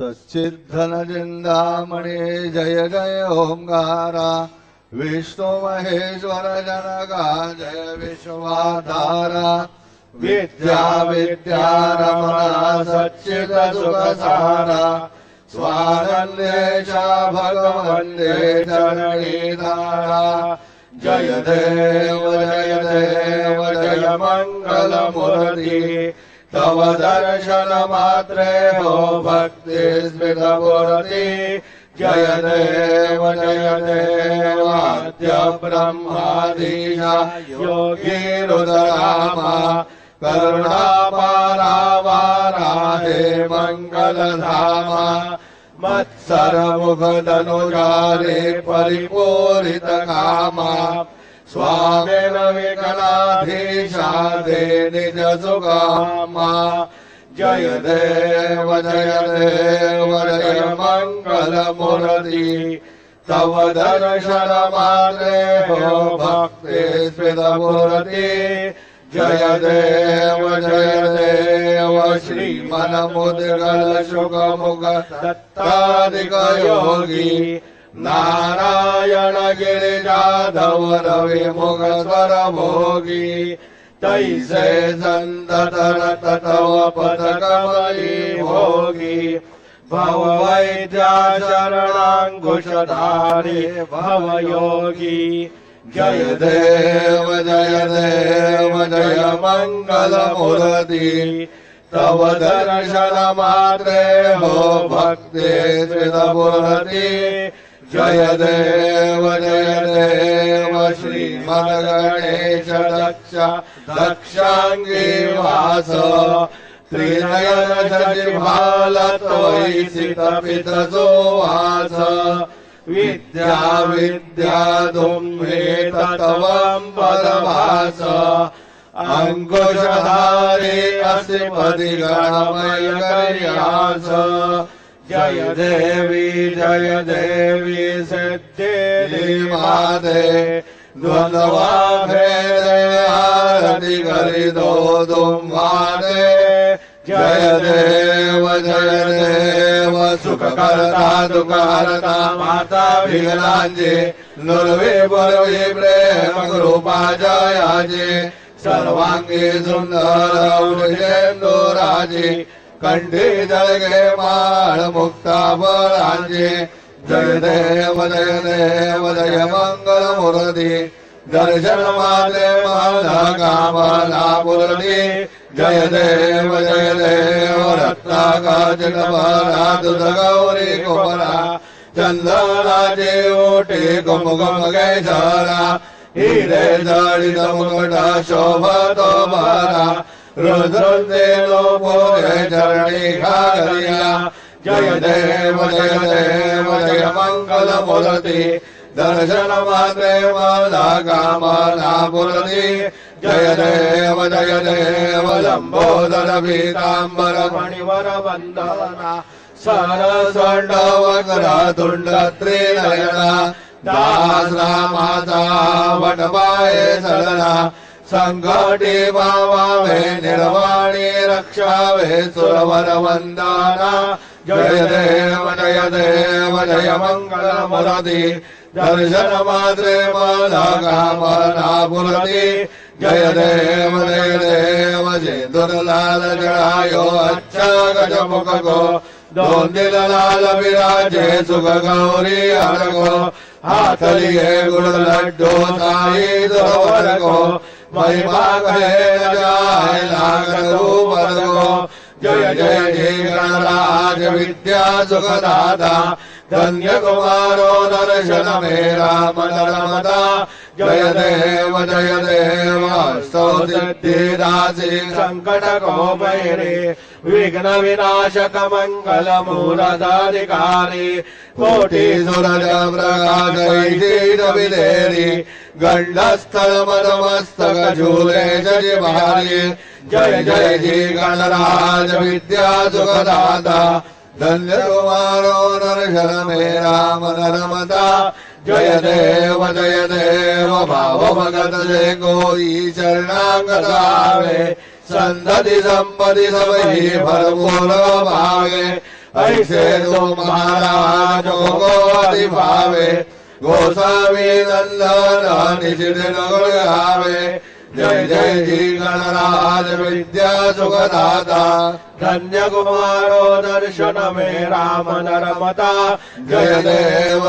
सच्चिद्धन चिंतामणि जय जय ओंकारा विष्णु महेश्वर जनका जय विश्वाधारा विद्या विद्यारमणा सच्चिद सुखसारा स्वानन्देश भगवन्दे चरणीधारा जय देव जय मंगलमूर्ति तव दर्शन मात्रे हो भक्ति स्मृतमूर्ति जय देव आद्य ब्रह्मादीशा योगी रुद्रामा करुणापारा हे मंगलधामा मत्सरमुखधनुजारे परिपूरित कामा स्वामिन विकलाधीशा दे निज सुगामा जय देव जय मंगलमूर्ति तव दर्शन मात्रे हो भक्ति स्मृतमूर्ति जय देव श्रीमन्मुद्गल शुकमुख दत्तादिक योगी नारायण गिरिजाधव रविमुख स्वर भोगी तैसे संततर तव पदकमली भोगी भव वैद्या शरणाङ्कुशधारी भव योगी जय देव जय मंगलमूर्ति तव दर्शन मात्रे हो भक्ति स्मृतमूर्ति जय देव श्रीमद्गणेश दक्षांगी वास त्रिनयन शशिभाल त्वयि सितपितसुवास विद्या विद्याधुम्हे तत्त्वं पदभास अंकुशधारी असि पदि गणमय कर्यास जय देवी सिद्धि माते द्वंद्वा भेदे आरति करि दो तुम्हारे जय देव सुख करता दुख हरता माता विकलांजे नुर्वे बुर्वे प्रेम कृपा जयाजे सर्वांगी सुंदर वृषेंदुराजे कंठी जळगे माळ मुक्ता बळांजे जय देव जय मंगलमूर्ति दर्शन मात्रे मला कामना पूर्ती जय देव रत्नाकाचितभरा दुध गौरी कुमरा चंदनाचे ओटे कुमकुम गैसरा हिरे जडित मुकुट शोभतो भरा रुद्रुंदे लोपोरे चरणी घागरिया जय देव जय मंगलमूर्ति दर्शन मात्रे मला कामना पूर्ती जय देव लंबोदर पीतांबर मणिवर वंदना सरस्वंड वक्र तुंड त्रिनयना दास रामाचा वटवाये सदना संकटी पावावे निर्वाणी रक्षावे सुरवर वंदना जय देव जय मंगलमूर्ति दर्शन मात्रे मला कामना पूर्ती जय देव दुर्लाल जड़ायो अच्छा गजमुख को दोन दिल लाल विराजे सुख गौरी हर को हाथ लिए गुड़ लड्डू साई दोवर को महिमा कहे जाए लागू पर को जय गणराज विद्या सुखदाता धन्य कुमारो दर्शन मेरा मनरमता जय देव स्तौ सिद्धिदासी संकट को मैरे विघ्न विनाशक मंगल मूलदाधिकारी कोटि सूरज प्रकाश विदेरी गंडस्थल मदमस्तक झूले जय भारी जय जी गणराज विद्या सुखदाता धन्य कुमारो दर्शन मेरा मनरमता जय देव भाव भगत से कोई शरणागत आवे संतति संपत्ति सब ही भरपूर भागे ऐसे तुम महाराज को अति भावे गोस्वामी नंदन निशिदिन गुण गावे जय जय जी गणराज विद्या सुखदाता धन्य कुमारो दर्शन में राम नरमता जय देव